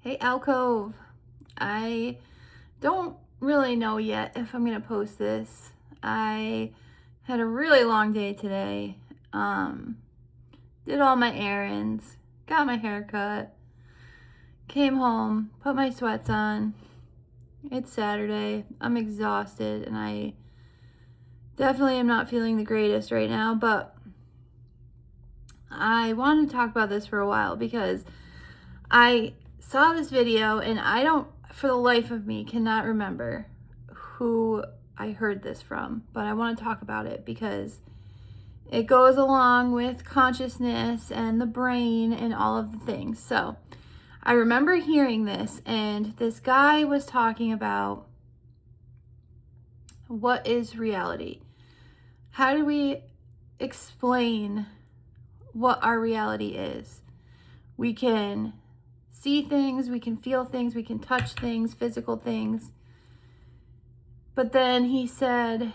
Hey, Alcove. I don't really know yet if I'm going to post this. I had a really long day today. Did all my errands, got my hair cut, came home, put my sweats on. It's Saturday. I'm exhausted and I definitely am not feeling the greatest right now, but I wanted to talk about this for a while because I saw this video and I don't, for the life of me, cannot remember who I heard this from, but I want to talk about it because it goes along with consciousness and the brain and all of the things. So I remember hearing this, and this guy was talking about what is reality? How do we explain what our reality is? We can see things, we can feel things, we can touch things, physical things. But then he said,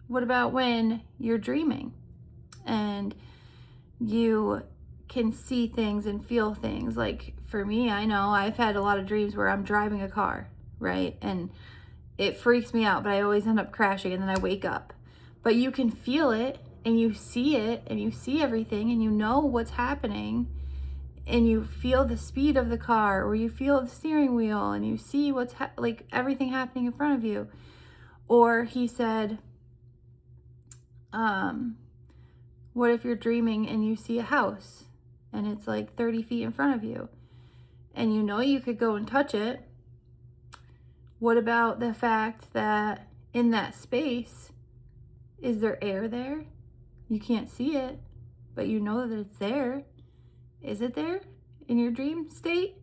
what about when you're dreaming and you can see things and feel things? Like for me, I know I've had a lot of dreams where I'm driving a car, right? And it freaks me out, but I always end up crashing and then I wake up. But you can feel it and you see it and you see everything and you know what's happening. And you feel the speed of the car, or you feel the steering wheel, and you see what's like everything happening in front of you. Or he said, what if you're dreaming and you see a house and it's like 30 feet in front of you and you know you could go and touch it? What about the fact that in that space, is there air there? You can't see it, but you know that it's there. Is it there in your dream state?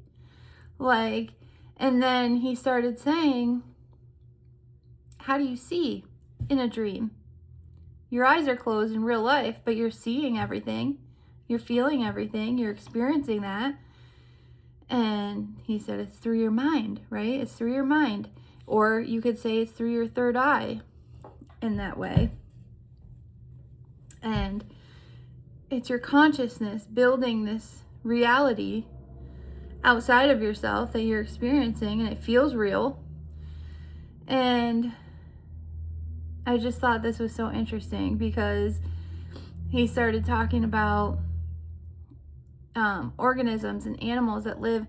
And then he started saying, how do you see in a dream? Your eyes are closed in real life, but you're seeing everything. You're feeling everything. You're experiencing that. And he said, it's through your mind, right? It's through your mind. Or you could say it's through your third eye in that way. And it's your consciousness building this reality outside of yourself that you're experiencing, and it feels real. And I just thought this was so interesting because he started talking about organisms and animals that live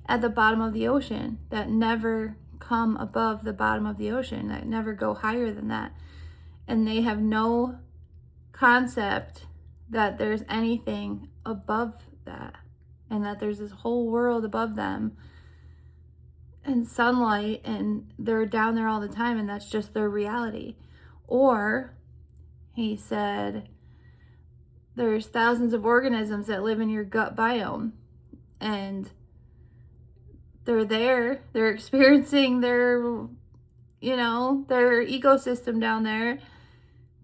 at the bottom of the ocean, that never come above the bottom of the ocean, that never go higher than that. And they have no concept that there's anything above that, and that there's this whole world above them and sunlight, and they're down there all the time, and that's just their reality. Or he said there's thousands of organisms that live in your gut biome, and they're there, they're experiencing their ecosystem down there,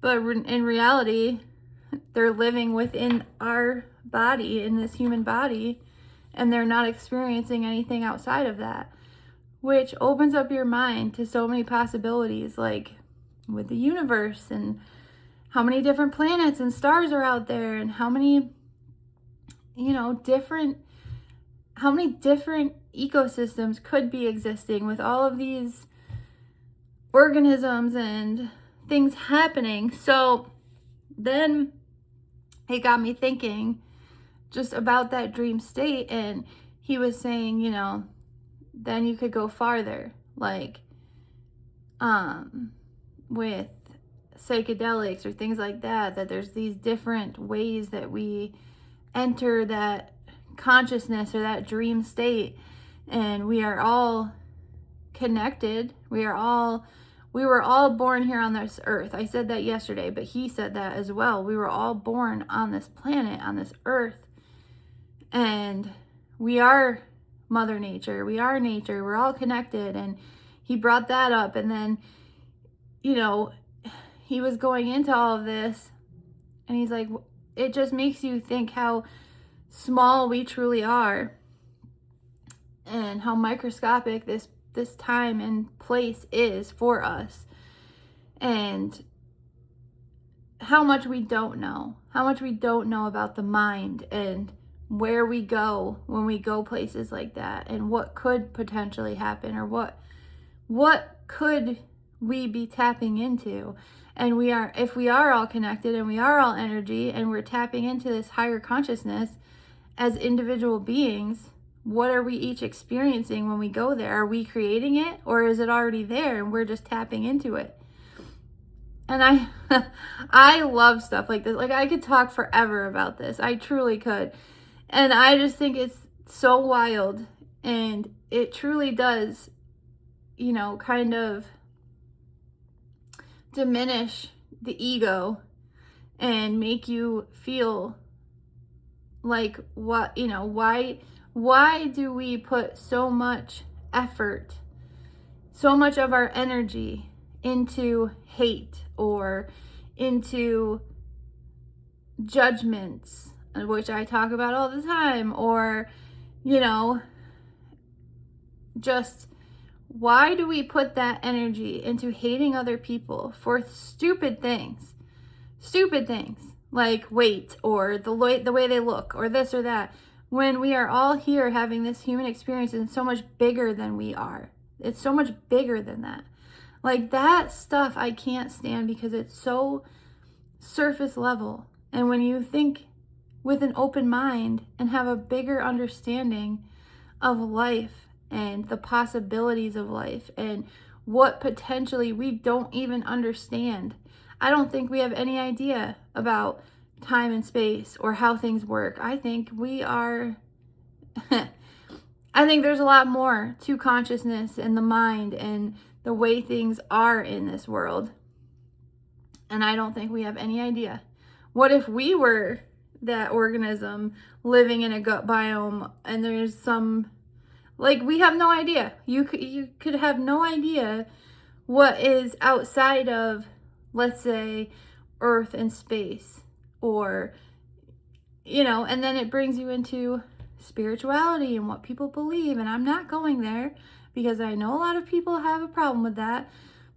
but in reality they're living within our body, in this human body, and they're not experiencing anything outside of that, which opens up your mind to so many possibilities, like with the universe and how many different planets and stars are out there, and how many different ecosystems could be existing with all of these organisms and things happening. So then it got me thinking just about that dream state, and he was saying, then you could go farther, with psychedelics or things like that, that there's these different ways that we enter that consciousness or that dream state, and we are all connected. We were all born here on this earth. I said that yesterday, but he said that as well. We were all born on this planet, on this earth, and we are Mother Nature. We are nature. We're all connected. And he brought that up, and then he was going into all of this, and he's like, it just makes you think how small we truly are, and how microscopic this time and place is for us, and how much we don't know about the mind, and where we go when we go places like that, and what could potentially happen, or what could we be tapping into. And if we are all connected and we are all energy and we're tapping into this higher consciousness as individual beings, what are we each experiencing when we go there? Are we creating it, or is it already there and we're just tapping into it? And I love stuff like this. Like, I could talk forever about this. I truly could. And I just think it's so wild, and it truly does, kind of diminish the ego and make you feel like, why do we put so much effort, so much of our energy into hate or into judgments, which I talk about all the time, or, just why do we put that energy into hating other people for stupid things? Stupid things like weight, or the way they look, or this or that, when we are all here having this human experience and so much bigger than we are. It's so much bigger than that. Like, that stuff I can't stand because it's so surface level. And when you think with an open mind and have a bigger understanding of life and the possibilities of life and what potentially we don't even understand. I don't think we have any idea about time and space or how things work. I think I think there's a lot more to consciousness and the mind and the way things are in this world. And I don't think we have any idea. What if we were that organism living in a gut biome and there's some, like, we have no idea. You could have no idea what is outside of, let's say, Earth and space, or, and then it brings you into spirituality and what people believe. And I'm not going there because I know a lot of people have a problem with that.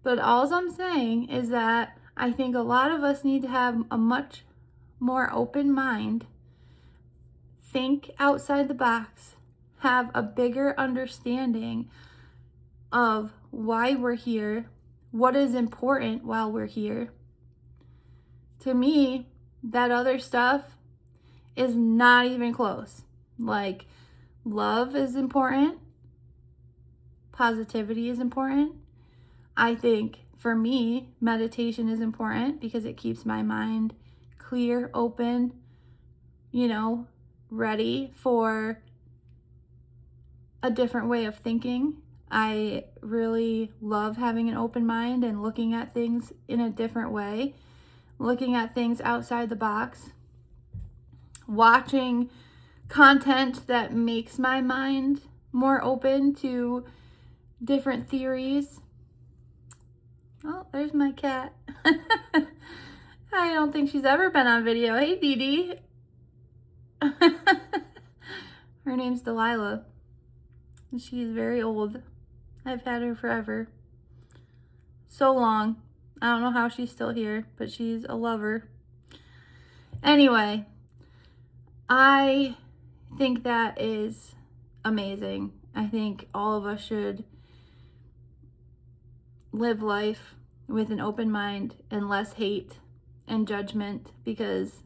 But all I'm saying is that I think a lot of us need to have a much more open mind, think outside the box, have a bigger understanding of why we're here, what is important while we're here. To me, that other stuff is not even close. Like, love is important, positivity is important. I think for me, meditation is important because it keeps my mind clear, open, ready for a different way of thinking. I really love having an open mind and looking at things in a different way, looking at things outside the box, watching content that makes my mind more open to different theories. Oh, there's my cat. I don't think she's ever been on video. Hey, Dee Dee. Her name's Delilah. And she's very old. I've had her forever. So long. I don't know how she's still here, but she's a lover. Anyway, I think that is amazing. I think all of us should live life with an open mind and less hate and judgment, because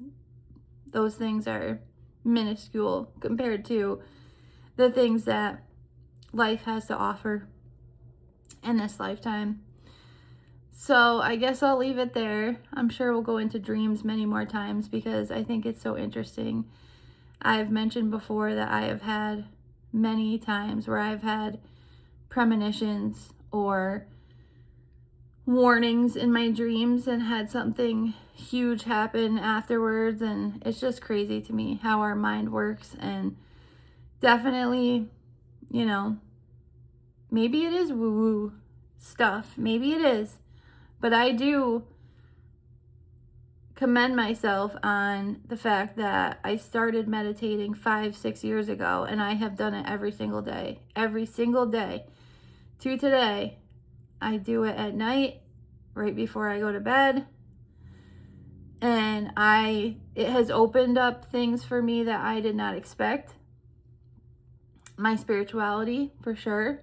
those things are minuscule compared to the things that life has to offer in this lifetime. So I guess I'll leave it there. I'm sure we'll go into dreams many more times because I think it's so interesting. I've mentioned before that I have had many times where I've had premonitions or warnings in my dreams and had something huge happen afterwards, and it's just crazy to me how our mind works. And definitely, maybe it is woo-woo stuff, maybe it is, but I do commend myself on the fact that I started meditating 5-6 years ago, and I have done it every single day to today. I do it at night, right before I go to bed. And it has opened up things for me that I did not expect. My spirituality, for sure.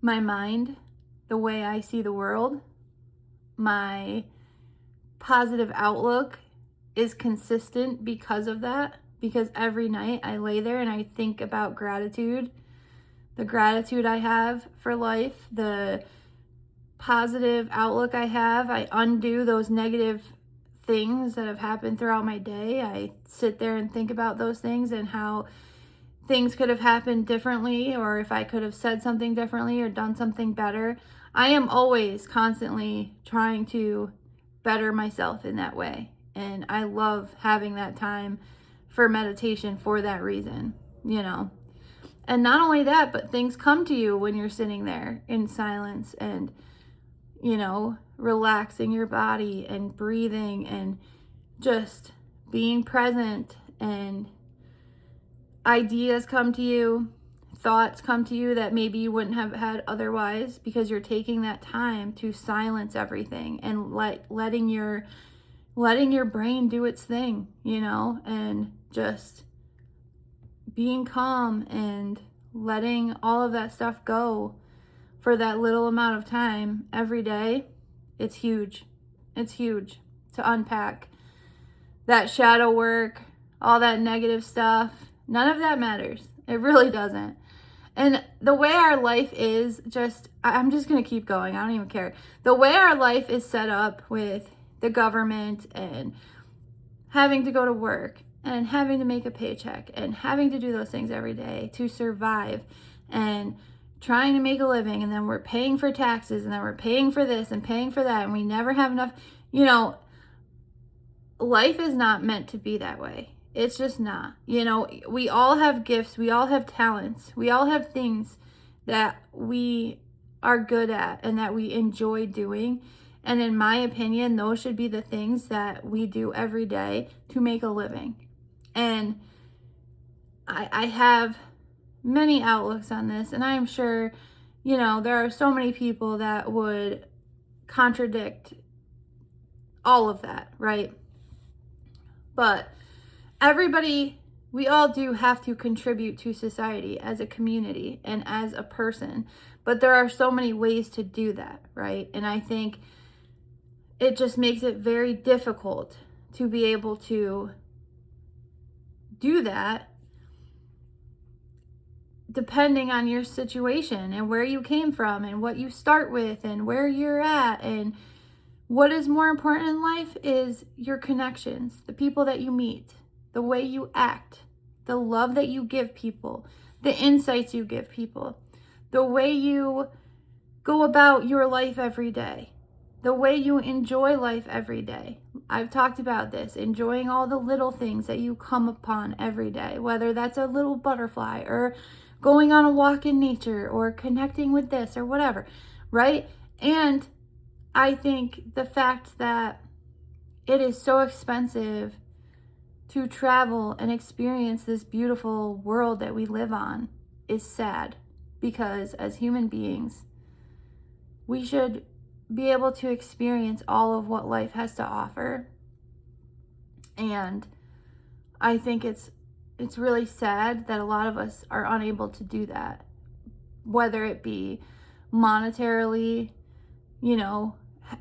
My mind, the way I see the world, my positive outlook is consistent because of that. Because every night I lay there and I think about gratitude, the gratitude I have for life, the positive outlook I have. I undo those negative things that have happened throughout my day. I sit there and think about those things and how things could have happened differently, or if I could have said something differently or done something better. I am always constantly trying to better myself in that way. And I love having that time for meditation for that reason, you know. And not only that, but things come to you when you're sitting there in silence and, you know, relaxing your body and breathing and just being present, and ideas come to you, thoughts come to you that maybe you wouldn't have had otherwise, because you're taking that time to silence everything and letting your brain do its thing, you know, and just being calm and letting all of that stuff go for that little amount of time every day. It's huge. It's huge to unpack that shadow work, all that negative stuff. None of that matters. It really doesn't. And the way our life is I'm just going to keep going. I don't even care. The way our life is set up with the government and having to go to work and having to make a paycheck and having to do those things every day to survive and trying to make a living, and then we're paying for taxes, and then we're paying for this and paying for that, and we never have enough. You know, life is not meant to be that way. It's just not. You know, we all have gifts, we all have talents, we all have things that we are good at and that we enjoy doing. And in my opinion, those should be the things that we do every day to make a living. And I have many outlooks on this, and I am sure, you know, there are so many people that would contradict all of that, right? But we all do have to contribute to society as a community and as a person. But there are so many ways to do that, right? And I think it just makes it very difficult to be able to do that depending on your situation and where you came from and what you start with and where you're at. And what is more important in life is your connections, the people that you meet, the way you act, the love that you give people, the insights you give people, the way you go about your life every day, the way you enjoy life every day. I've talked about this, enjoying all the little things that you come upon every day, whether that's a little butterfly or going on a walk in nature or connecting with this or whatever, right? And I think the fact that it is so expensive to travel and experience this beautiful world that we live on is sad, because as human beings, we should be able to experience all of what life has to offer. And I think it's really sad that a lot of us are unable to do that, whether it be monetarily, you know,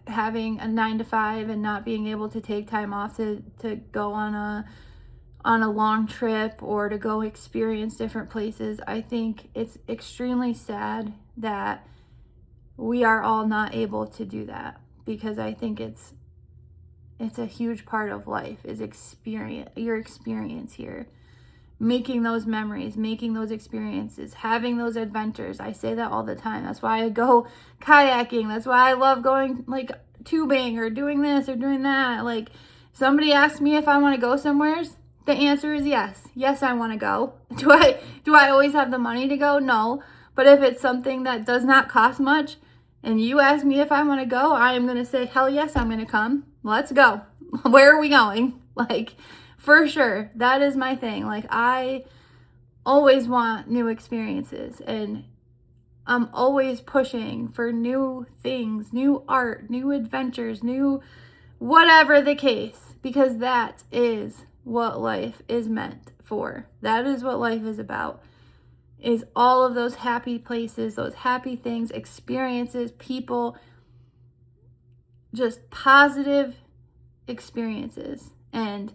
having a 9 to 5 and not being able to take time off to go on a long trip or to go experience different places. I think it's extremely sad that we are all not able to do that, because I think it's a huge part of life is your experience here, making those memories, making those experiences, having those adventures. I say that all the time. That's why I go kayaking. That's why I love going like tubing or doing this or doing that. Like, somebody asks me if I want to go somewhere, the answer is yes. Yes, I want to go. Do I always have the money to go? No. But if it's something that does not cost much and you ask me if I want to go, I am going to say, hell yes, I'm going to come. Let's go. Where are we going? Like, for sure. That is my thing. Like, I always want new experiences, and I'm always pushing for new things, new art, new adventures, new whatever the case, because that is what life is meant for. That is what life is about, is all of those happy places, those happy things, experiences, people, just positive experiences. And,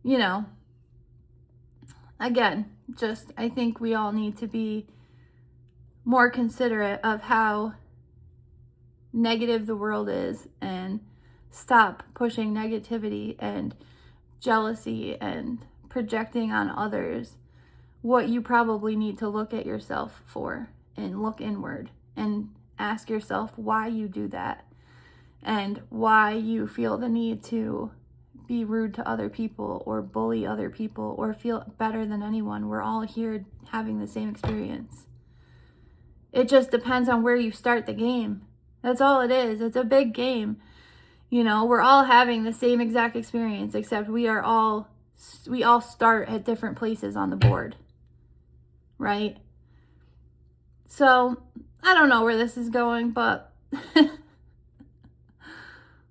you know, again, just I think we all need to be more considerate of how negative the world is and stop pushing negativity and jealousy and projecting on others what you probably need to look at yourself for, and look inward and ask yourself why you do that and why you feel the need to be rude to other people or bully other people or feel better than anyone. We're all here having the same experience. It just depends on where you start the game. That's all it is. It's a big game. You know, we're all having the same exact experience, except we all start at different places on the board, right? So I don't know where this is going, but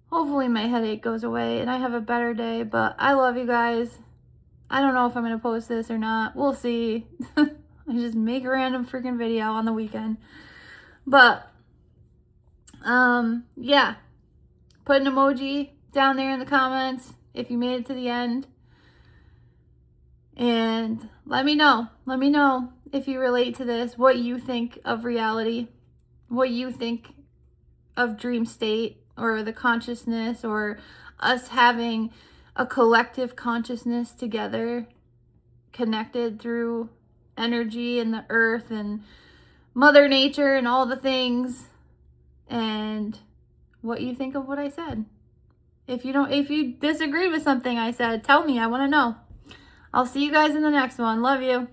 hopefully my headache goes away and I have a better day. But I love you guys. I don't know if I'm going to post this or not. We'll see. I just make a random freaking video on the weekend. But yeah, put an emoji down there in the comments if you made it to the end, and let me know if you relate to this, what you think of reality, what you think of dream state or the consciousness, or us having a collective consciousness together, connected through energy and the earth and Mother Nature and all the things, and what you think of what I said. If you disagree with something I said, tell me. I want to know. I'll see you guys in the next one. Love you.